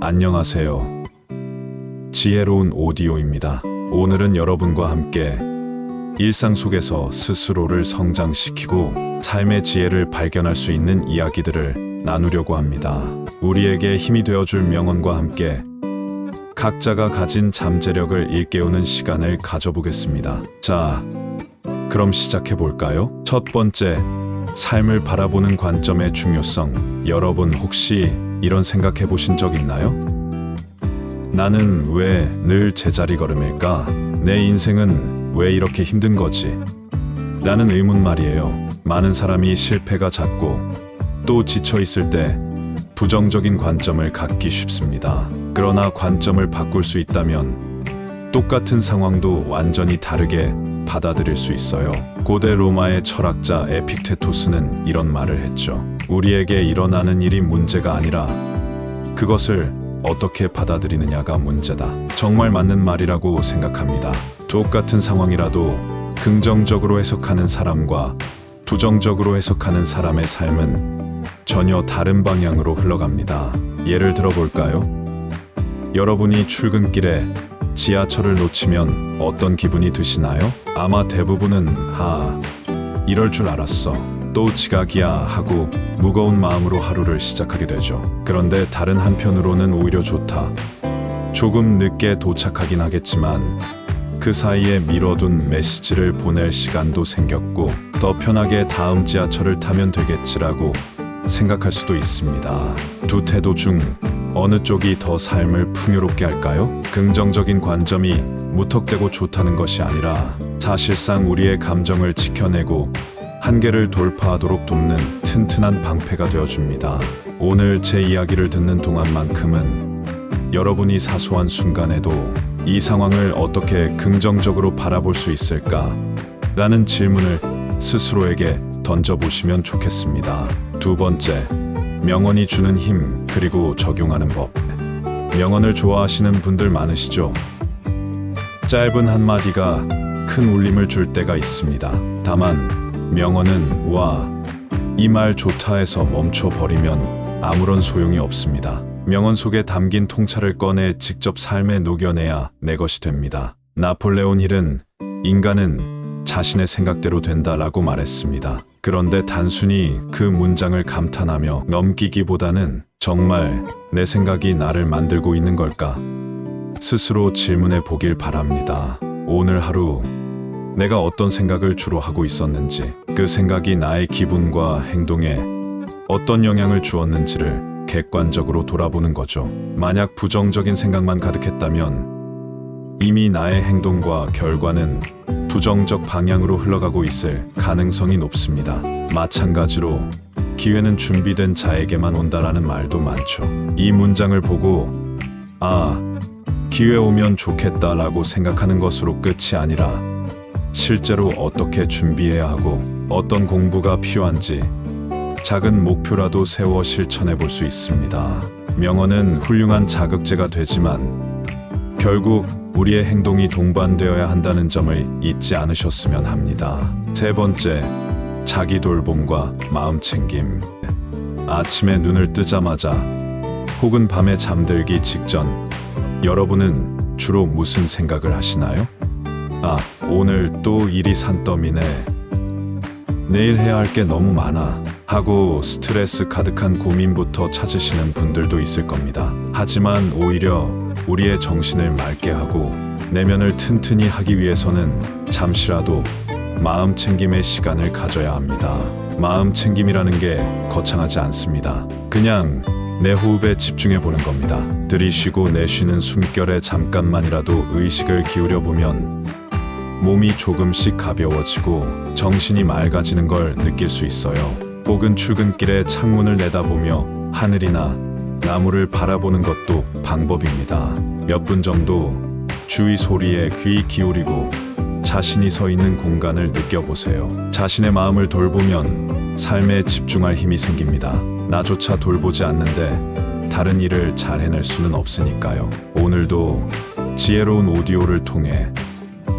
안녕하세요. 지혜로운 오디오입니다. 오늘은 여러분과 함께 일상 속에서 스스로를 성장시키고 삶의 지혜를 발견할 수 있는 이야기들을 나누려고 합니다. 우리에게 힘이 되어줄 명언과 함께 각자가 가진 잠재력을 일깨우는 시간을 가져보겠습니다. 자, 그럼 시작해볼까요? 첫 번째, 삶을 바라보는 관점의 중요성. 여러분 혹시 이런 생각해 보신 적 있나요? 나는 왜 늘 제자리 걸음일까? 내 인생은 왜 이렇게 힘든 거지? 라는 의문 말이에요. 많은 사람이 실패가 잦고 또 지쳐 있을 때 부정적인 관점을 갖기 쉽습니다. 그러나 관점을 바꿀 수 있다면 똑같은 상황도 완전히 다르게 받아들일 수 있어요. 고대 로마의 철학자 에픽테토스는 이런 말을 했죠. 우리에게 일어나는 일이 문제가 아니라 그것을 어떻게 받아들이느냐가 문제다. 정말 맞는 말이라고 생각합니다. 똑같은 상황이라도 긍정적으로 해석하는 사람과 부정적으로 해석하는 사람의 삶은 전혀 다른 방향으로 흘러갑니다. 예를 들어볼까요? 여러분이 출근길에 지하철을 놓치면 어떤 기분이 드시나요? 아마 대부분은 이럴 줄 알았어. 또 지각이야 하고 무거운 마음으로 하루를 시작하게 되죠. 그런데 다른 한편으로는 오히려 좋다. 조금 늦게 도착하긴 하겠지만 그 사이에 미뤄둔 메시지를 보낼 시간도 생겼고 더 편하게 다음 지하철을 타면 되겠지라고 생각할 수도 있습니다. 두 태도 중 어느 쪽이 더 삶을 풍요롭게 할까요? 긍정적인 관점이 무턱대고 좋다는 것이 아니라 사실상 우리의 감정을 지켜내고 한계를 돌파하도록 돕는 튼튼한 방패가 되어줍니다. 오늘 제 이야기를 듣는 동안만큼은 여러분이 사소한 순간에도 이 상황을 어떻게 긍정적으로 바라볼 수 있을까? 라는 질문을 스스로에게 던져보시면 좋겠습니다. 두 번째, 명언이 주는 힘 그리고 적용하는 법. 명언을 좋아하시는 분들 많으시죠? 짧은 한마디가 큰 울림을 줄 때가 있습니다. 다만 명언은 이 말 좋다 해서 멈춰버리면 아무런 소용이 없습니다. 명언 속에 담긴 통찰을 꺼내 직접 삶에 녹여내야 내 것이 됩니다. 나폴레온 힐은 인간은 자신의 생각대로 된다라고 말했습니다. 그런데 단순히 그 문장을 감탄하며 넘기기보다는 정말 내 생각이 나를 만들고 있는 걸까? 스스로 질문해 보길 바랍니다. 오늘 하루 내가 어떤 생각을 주로 하고 있었는지, 그 생각이 나의 기분과 행동에 어떤 영향을 주었는지를 객관적으로 돌아보는 거죠. 만약 부정적인 생각만 가득했다면 이미 나의 행동과 결과는 부정적 방향으로 흘러가고 있을 가능성이 높습니다. 마찬가지로 기회는 준비된 자에게만 온다라는 말도 많죠. 이 문장을 보고 기회 오면 좋겠다라고 생각하는 것으로 끝이 아니라 실제로 어떻게 준비해야 하고 어떤 공부가 필요한지 작은 목표라도 세워 실천해 볼 수 있습니다. 명언은 훌륭한 자극제가 되지만 결국 우리의 행동이 동반되어야 한다는 점을 잊지 않으셨으면 합니다. 세 번째, 자기 돌봄과 마음 챙김. 아침에 눈을 뜨자마자 혹은 밤에 잠들기 직전 여러분은 주로 무슨 생각을 하시나요? 오늘 또 일이 산더미네. 내일 해야 할 게 너무 많아. 하고 스트레스 가득한 고민부터 찾으시는 분들도 있을 겁니다. 하지만 오히려 우리의 정신을 맑게 하고 내면을 튼튼히 하기 위해서는 잠시라도 마음 챙김의 시간을 가져야 합니다. 마음 챙김이라는 게 거창하지 않습니다. 그냥 내 호흡에 집중해 보는 겁니다. 들이쉬고 내쉬는 숨결에 잠깐만이라도 의식을 기울여 보면 몸이 조금씩 가벼워지고 정신이 맑아지는 걸 느낄 수 있어요. 혹은 출근길에 창문을 내다보며 하늘이나 나무를 바라보는 것도 방법입니다. 몇 분 정도 주위 소리에 귀 기울이고 자신이 서 있는 공간을 느껴보세요. 자신의 마음을 돌보면 삶에 집중할 힘이 생깁니다. 나조차 돌보지 않는데 다른 일을 잘 해낼 수는 없으니까요. 오늘도 지혜로운 오디오를 통해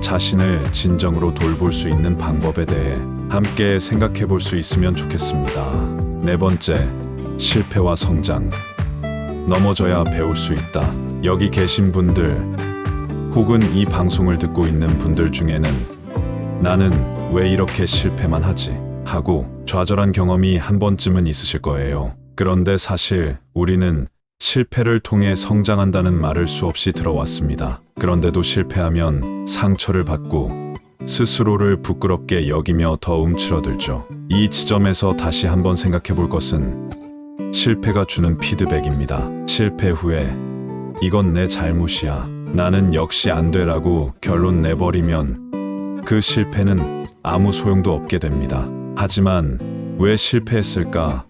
자신을 진정으로 돌볼 수 있는 방법에 대해 함께 생각해 볼 수 있으면 좋겠습니다. 네 번째, 실패와 성장. 넘어져야 배울 수 있다. 여기 계신 분들, 혹은 이 방송을 듣고 있는 분들 중에는 나는 왜 이렇게 실패만 하지? 하고 좌절한 경험이 한 번쯤은 있으실 거예요. 그런데 사실 우리는 실패를 통해 성장한다는 말을 수없이 들어왔습니다. 그런데도 실패하면 상처를 받고 스스로를 부끄럽게 여기며 더 움츠러들죠. 이 지점에서 다시 한번 생각해 볼 것은 실패가 주는 피드백입니다. 실패 후에 이건 내 잘못이야, 나는 역시 안 돼라고 결론 내버리면 그 실패는 아무 소용도 없게 됩니다. 하지만 왜 실패했을까?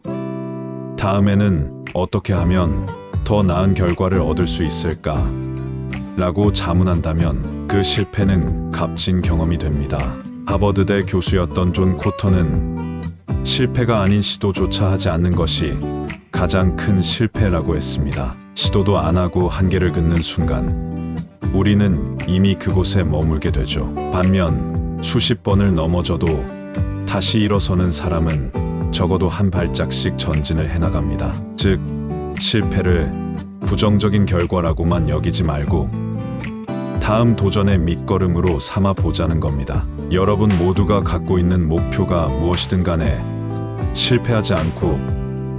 다음에는 어떻게 하면 더 나은 결과를 얻을 수 있을까? 라고 자문한다면 그 실패는 값진 경험이 됩니다. 하버드대 교수였던 존 코터는 실패가 아닌 시도조차 하지 않는 것이 가장 큰 실패라고 했습니다. 시도도 안 하고 한계를 긋는 순간 우리는 이미 그곳에 머물게 되죠. 반면 수십 번을 넘어져도 다시 일어서는 사람은 적어도 한 발짝씩 전진을 해나갑니다. 즉, 실패를 부정적인 결과라고만 여기지 말고 다음 도전의 밑거름으로 삼아 보자는 겁니다. 여러분 모두가 갖고 있는 목표가 무엇이든 간에 실패하지 않고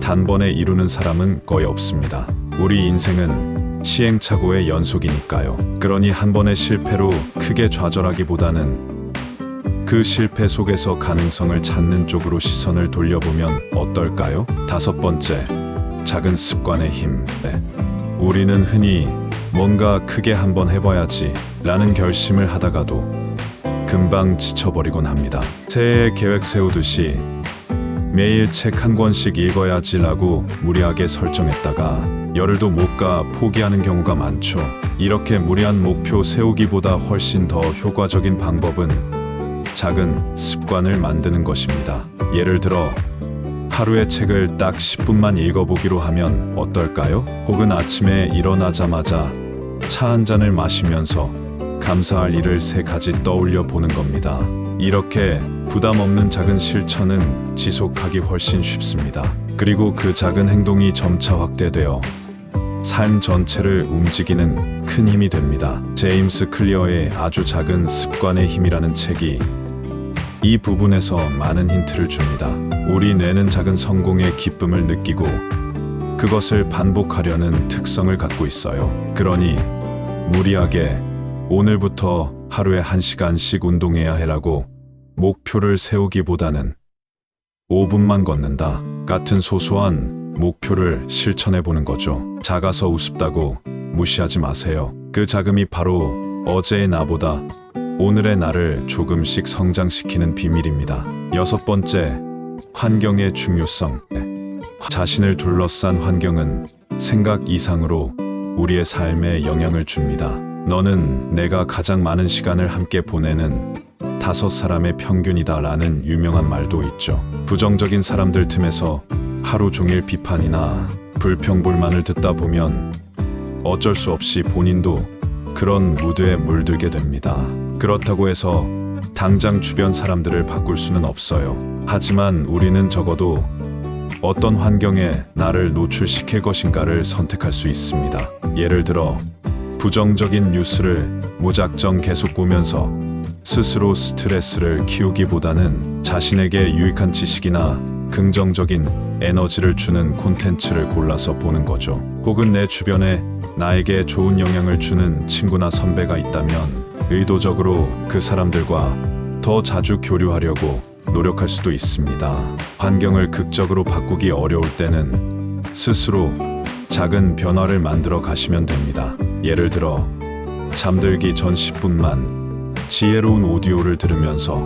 단번에 이루는 사람은 거의 없습니다. 우리 인생은 시행착오의 연속이니까요. 그러니 한 번의 실패로 크게 좌절하기보다는 그 실패 속에서 가능성을 찾는 쪽으로 시선을 돌려보면 어떨까요? 5번째, 작은 습관의 힘. 우리는 흔히 뭔가 크게 한번 해봐야지 라는 결심을 하다가도 금방 지쳐버리곤 합니다. 새해 계획 세우듯이 매일 책 한 권씩 읽어야지라고 무리하게 설정했다가 열흘도 못 가 포기하는 경우가 많죠. 이렇게 무리한 목표 세우기보다 훨씬 더 효과적인 방법은 작은 습관을 만드는 것입니다. 예를 들어 하루에 책을 딱 10분만 읽어보기로 하면 어떨까요? 혹은 아침에 일어나자마자 차 한 잔을 마시면서 감사할 일을 3가지 떠올려 보는 겁니다. 이렇게 부담 없는 작은 실천은 지속하기 훨씬 쉽습니다. 그리고 그 작은 행동이 점차 확대되어 삶 전체를 움직이는 큰 힘이 됩니다. 제임스 클리어의 아주 작은 습관의 힘이라는 책이 이 부분에서 많은 힌트를 줍니다. 우리 뇌는 작은 성공의 기쁨을 느끼고 그것을 반복하려는 특성을 갖고 있어요. 그러니 무리하게 오늘부터 하루에 1시간씩 운동해야 해라고 목표를 세우기보다는 5분만 걷는다 같은 소소한 목표를 실천해 보는 거죠. 작아서 우습다고 무시하지 마세요. 그 작음이 바로 어제의 나보다 오늘의 나를 조금씩 성장시키는 비밀입니다. 6번째, 환경의 중요성. 자신을 둘러싼 환경은 생각 이상으로 우리의 삶에 영향을 줍니다. 너는 내가 가장 많은 시간을 함께 보내는 5사람의 평균이다 라는 유명한 말도 있죠. 부정적인 사람들 틈에서 하루 종일 비판이나 불평불만을 듣다 보면 어쩔 수 없이 본인도 그런 무드에 물들게 됩니다. 그렇다고 해서 당장 주변 사람들을 바꿀 수는 없어요. 하지만 우리는 적어도 어떤 환경에 나를 노출시킬 것인가를 선택할 수 있습니다. 예를 들어 부정적인 뉴스를 무작정 계속 보면서 스스로 스트레스를 키우기보다는 자신에게 유익한 지식이나 긍정적인 에너지를 주는 콘텐츠를 골라서 보는 거죠. 혹은 내 주변에 나에게 좋은 영향을 주는 친구나 선배가 있다면 의도적으로 그 사람들과 더 자주 교류하려고 노력할 수도 있습니다. 환경을 극적으로 바꾸기 어려울 때는 스스로 작은 변화를 만들어 가시면 됩니다. 예를 들어 잠들기 전 10분만 지혜로운 오디오를 들으면서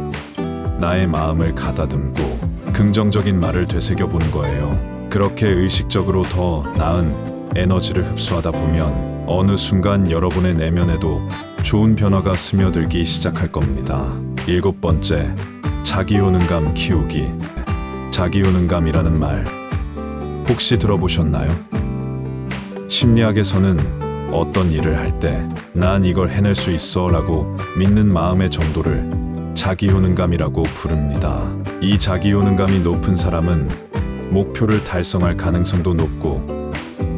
나의 마음을 가다듬고 긍정적인 말을 되새겨보는 거예요. 그렇게 의식적으로 더 나은 에너지를 흡수하다 보면 어느 순간 여러분의 내면에도 좋은 변화가 스며들기 시작할 겁니다. 7번째, 자기효능감 키우기. 자기효능감이라는 말 혹시 들어보셨나요? 심리학에서는 어떤 일을 할 때 난 이걸 해낼 수 있어 라고 믿는 마음의 정도를 자기효능감이라고 부릅니다. 이 자기효능감이 높은 사람은 목표를 달성할 가능성도 높고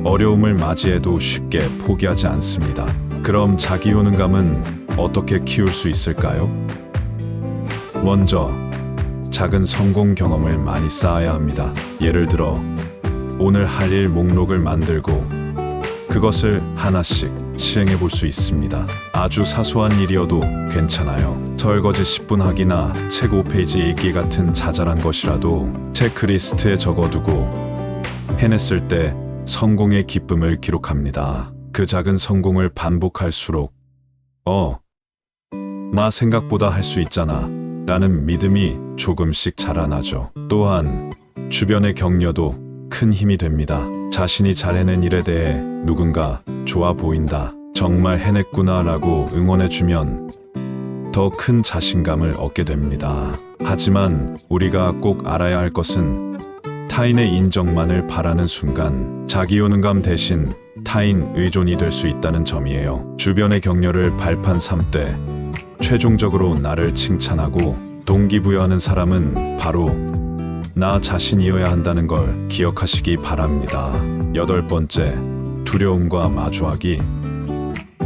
어려움을 맞이해도 쉽게 포기하지 않습니다. 그럼 자기 효능감은 어떻게 키울 수 있을까요? 먼저 작은 성공 경험을 많이 쌓아야 합니다. 예를 들어 오늘 할 일 목록을 만들고 그것을 하나씩 실행해 볼 수 있습니다. 아주 사소한 일이어도 괜찮아요. 설거지 10분 하기나 책 5페이지 읽기 같은 자잘한 것이라도 체크리스트에 적어두고 해냈을 때 성공의 기쁨을 기록합니다. 그 작은 성공을 반복할수록 나 생각보다 할 수 있잖아 라는 믿음이 조금씩 자라나죠. 또한 주변의 격려도 큰 힘이 됩니다. 자신이 잘 해낸 일에 대해 누군가 좋아 보인다, 정말 해냈구나 라고 응원해주면 더 큰 자신감을 얻게 됩니다. 하지만 우리가 꼭 알아야 할 것은 타인의 인정만을 바라는 순간 자기 효능감 대신 타인 의존이 될 수 있다는 점이에요. 주변의 격려를 발판 삼되 최종적으로 나를 칭찬하고 동기부여하는 사람은 바로 나 자신이어야 한다는 걸 기억하시기 바랍니다. 8번째, 두려움과 마주하기.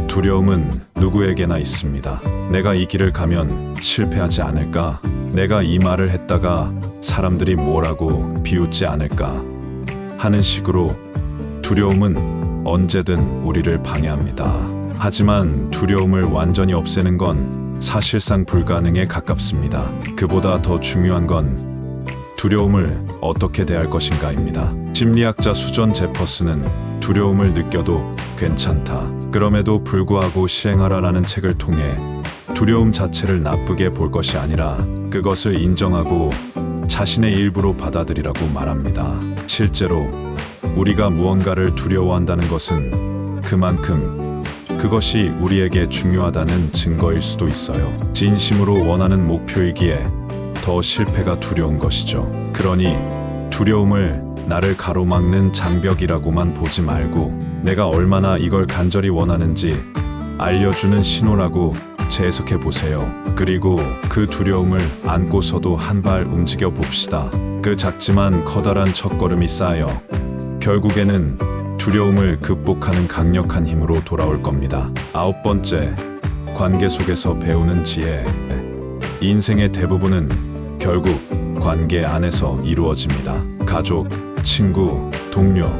두려움은 누구에게나 있습니다. 내가 이 길을 가면 실패하지 않을까? 내가 이 말을 했다가 사람들이 뭐라고 비웃지 않을까? 하는 식으로 두려움은 언제든 우리를 방해합니다. 하지만 두려움을 완전히 없애는 건 사실상 불가능에 가깝습니다. 그보다 더 중요한 건 두려움을 어떻게 대할 것인가입니다. 심리학자 수전 제퍼슨은 두려움을 느껴도 괜찮다, 그럼에도 불구하고 실행하라라는 책을 통해 두려움 자체를 나쁘게 볼 것이 아니라 그것을 인정하고 자신의 일부로 받아들이라고 말합니다. 실제로 우리가 무언가를 두려워한다는 것은 그만큼 그것이 우리에게 중요하다는 증거일 수도 있어요. 진심으로 원하는 목표이기에 더 실패가 두려운 것이죠. 그러니 두려움을 나를 가로막는 장벽이라고만 보지 말고 내가 얼마나 이걸 간절히 원하는지 알려주는 신호라고 재해석해 보세요. 그리고 그 두려움을 안고서도 한 발 움직여 봅시다. 그 작지만 커다란 첫걸음이 쌓여 결국에는 두려움을 극복하는 강력한 힘으로 돌아올 겁니다. 9번째, 관계 속에서 배우는 지혜. 인생의 대부분은 결국 관계 안에서 이루어집니다. 가족, 친구, 동료,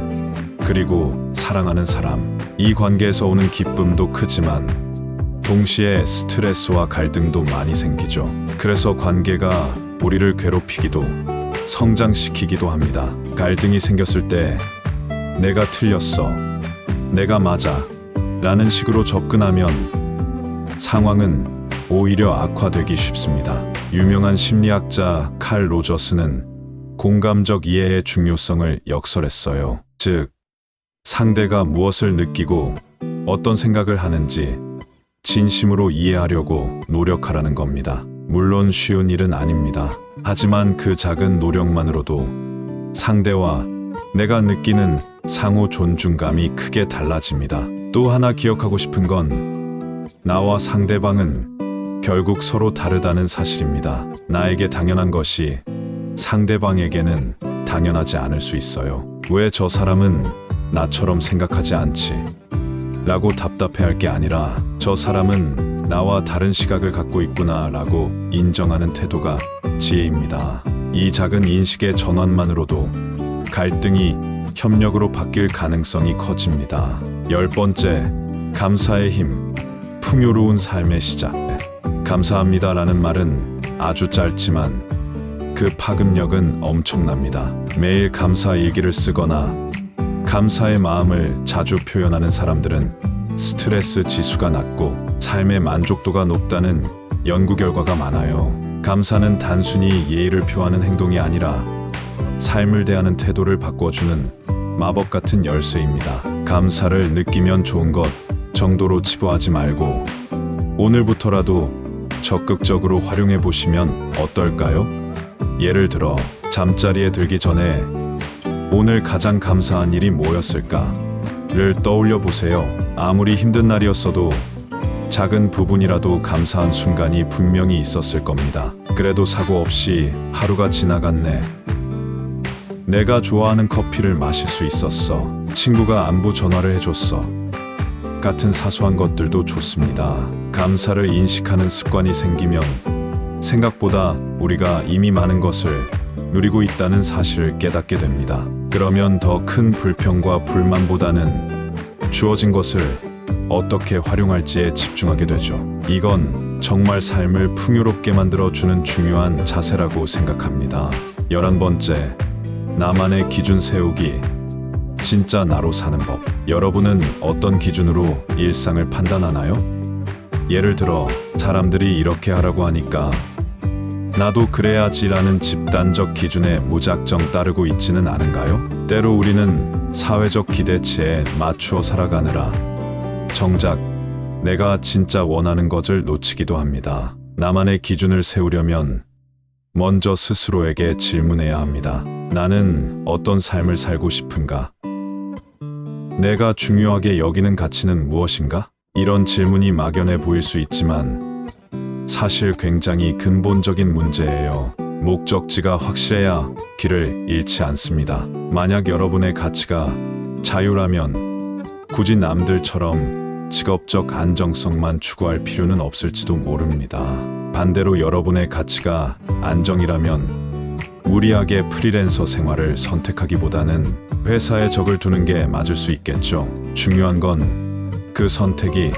그리고 사랑하는 사람. 이 관계에서 오는 기쁨도 크지만 동시에 스트레스와 갈등도 많이 생기죠. 그래서 관계가 우리를 괴롭히기도 성장시키기도 합니다. 갈등이 생겼을 때 내가 틀렸어, 내가 맞아 라는 식으로 접근하면 상황은 오히려 악화되기 쉽습니다. 유명한 심리학자 칼 로저스는 공감적 이해의 중요성을 역설했어요. 즉, 상대가 무엇을 느끼고 어떤 생각을 하는지 진심으로 이해하려고 노력하라는 겁니다. 물론 쉬운 일은 아닙니다. 하지만 그 작은 노력만으로도 상대와 내가 느끼는 상호 존중감이 크게 달라집니다. 또 하나 기억하고 싶은 건 나와 상대방은 결국 서로 다르다는 사실입니다. 나에게 당연한 것이 상대방에게는 당연하지 않을 수 있어요. 왜 저 사람은 나처럼 생각하지 않지? 라고 답답해할 게 아니라 저 사람은 나와 다른 시각을 갖고 있구나 라고 인정하는 태도가 지혜입니다. 이 작은 인식의 전환만으로도 갈등이 협력으로 바뀔 가능성이 커집니다. 10번째, 감사의 힘. 풍요로운 삶의 시작. 감사합니다라는 말은 아주 짧지만 그 파급력은 엄청납니다. 매일 감사 일기를 쓰거나 감사의 마음을 자주 표현하는 사람들은 스트레스 지수가 낮고 삶의 만족도가 높다는 연구 결과가 많아요. 감사는 단순히 예의를 표하는 행동이 아니라 삶을 대하는 태도를 바꿔주는 마법 같은 열쇠입니다. 감사를 느끼면 좋은 것 정도로 치부하지 말고 오늘부터라도 적극적으로 활용해 보시면 어떨까요? 예를 들어 잠자리에 들기 전에 오늘 가장 감사한 일이 뭐였을까를 떠올려 보세요. 아무리 힘든 날이었어도 작은 부분이라도 감사한 순간이 분명히 있었을 겁니다. 그래도 사고 없이 하루가 지나갔네. 내가 좋아하는 커피를 마실 수 있었어. 친구가 안부 전화를 해줬어. 같은 사소한 것들도 좋습니다. 감사를 인식하는 습관이 생기면 생각보다 우리가 이미 많은 것을 누리고 있다는 사실을 깨닫게 됩니다. 그러면 더 큰 불평과 불만보다는 주어진 것을 어떻게 활용할지에 집중하게 되죠. 이건 정말 삶을 풍요롭게 만들어주는 중요한 자세라고 생각합니다. 11번째, 나만의 기준 세우기. 진짜 나로 사는 법. 여러분은 어떤 기준으로 일상을 판단하나요? 예를 들어, 사람들이 이렇게 하라고 하니까 나도 그래야지라는 집단적 기준에 무작정 따르고 있지는 않은가요? 때로 우리는 사회적 기대치에 맞추어 살아가느라 정작 내가 진짜 원하는 것을 놓치기도 합니다. 나만의 기준을 세우려면 먼저 스스로에게 질문해야 합니다. 나는 어떤 삶을 살고 싶은가? 내가 중요하게 여기는 가치는 무엇인가? 이런 질문이 막연해 보일 수 있지만 사실 굉장히 근본적인 문제예요. 목적지가 확실해야 길을 잃지 않습니다. 만약 여러분의 가치가 자유라면 굳이 남들처럼 직업적 안정성만 추구할 필요는 없을지도 모릅니다. 반대로 여러분의 가치가 안정이라면 무리하게 프리랜서 생활을 선택하기보다는 회사에 적을 두는 게 맞을 수 있겠죠. 중요한 건 그 선택이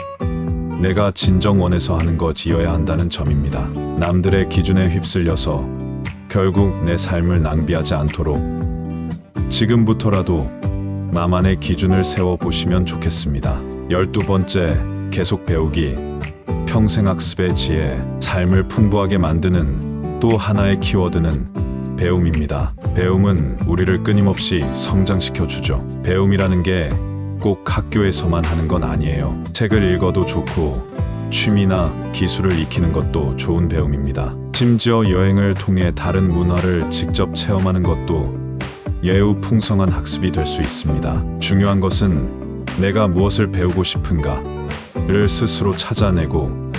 내가 진정 원해서 하는 것이어야 한다는 점입니다. 남들의 기준에 휩쓸려서 결국 내 삶을 낭비하지 않도록 지금부터라도 나만의 기준을 세워보시면 좋겠습니다. 12번째, 계속 배우기. 평생학습의 지혜. 삶을 풍부하게 만드는 또 하나의 키워드는 배움입니다. 배움은 우리를 끊임없이 성장시켜주죠. 배움이라는 게 꼭 학교에서만 하는 건 아니에요. 책을 읽어도 좋고 취미나 기술을 익히는 것도 좋은 배움입니다. 심지어 여행을 통해 다른 문화를 직접 체험하는 것도 예우 풍성한 학습이 될 수 있습니다. 중요한 것은 내가 무엇을 배우고 싶은가를 스스로 찾아내고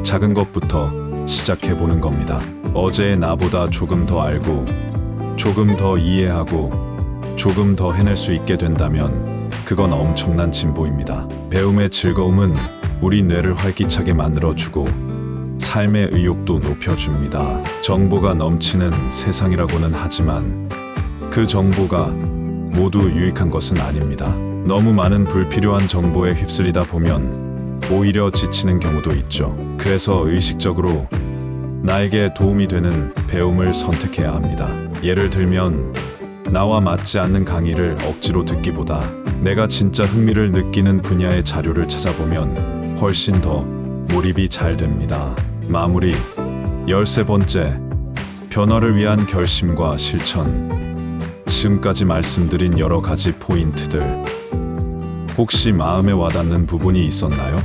작은 것부터 시작해보는 겁니다. 어제의 나보다 조금 더 알고 조금 더 이해하고 조금 더 해낼 수 있게 된다면 그건 엄청난 진보입니다. 배움의 즐거움은 우리 뇌를 활기차게 만들어주고 삶의 의욕도 높여줍니다. 정보가 넘치는 세상이라고는 하지만 그 정보가 모두 유익한 것은 아닙니다. 너무 많은 불필요한 정보에 휩쓸리다 보면 오히려 지치는 경우도 있죠. 그래서 의식적으로 나에게 도움이 되는 배움을 선택해야 합니다. 예를 들면 나와 맞지 않는 강의를 억지로 듣기보다 내가 진짜 흥미를 느끼는 분야의 자료를 찾아보면 훨씬 더 몰입이 잘 됩니다. 마무리. 13번째, 변화를 위한 결심과 실천. 지금까지 말씀드린 여러 가지 포인트들, 혹시 마음에 와닿는 부분이 있었나요?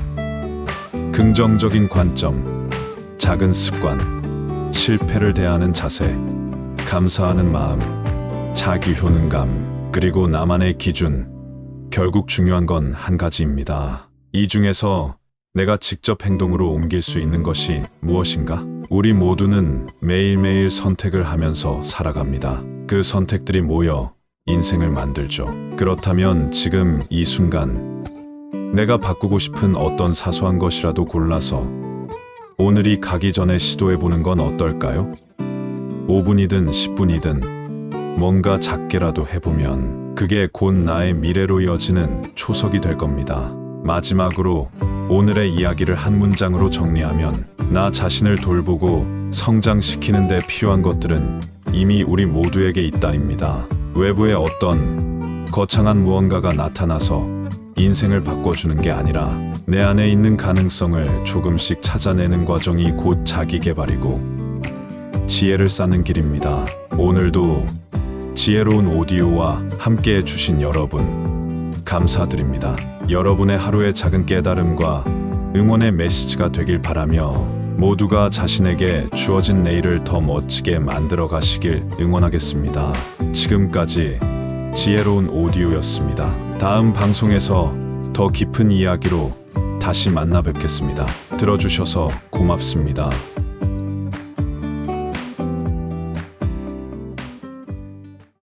긍정적인 관점, 작은 습관, 실패를 대하는 자세, 감사하는 마음, 자기 효능감, 그리고 나만의 기준. 결국 중요한 건 한 가지입니다. 이 중에서 내가 직접 행동으로 옮길 수 있는 것이 무엇인가? 우리 모두는 매일매일 선택을 하면서 살아갑니다. 그 선택들이 모여 인생을 만들죠. 그렇다면 지금 이 순간 내가 바꾸고 싶은 어떤 사소한 것이라도 골라서 오늘이 가기 전에 시도해보는 건 어떨까요? 5분이든 10분이든 뭔가 작게라도 해보면 그게 곧 나의 미래로 이어지는 초석이 될 겁니다. 마지막으로 오늘의 이야기를 한 문장으로 정리하면 나 자신을 돌보고 성장시키는 데 필요한 것들은 이미 우리 모두에게 있다입니다. 외부의 어떤 거창한 무언가가 나타나서 인생을 바꿔주는 게 아니라 내 안에 있는 가능성을 조금씩 찾아내는 과정이 곧 자기 개발이고 지혜를 쌓는 길입니다. 오늘도 지혜로운 오디오와 함께 해주신 여러분 감사드립니다. 여러분의 하루의 작은 깨달음과 응원의 메시지가 되길 바라며 모두가 자신에게 주어진 내일을 더 멋지게 만들어 가시길 응원하겠습니다. 지금까지 지혜로운 오디오였습니다. 다음 방송에서 더 깊은 이야기로 다시 만나 뵙겠습니다. 들어주셔서 고맙습니다.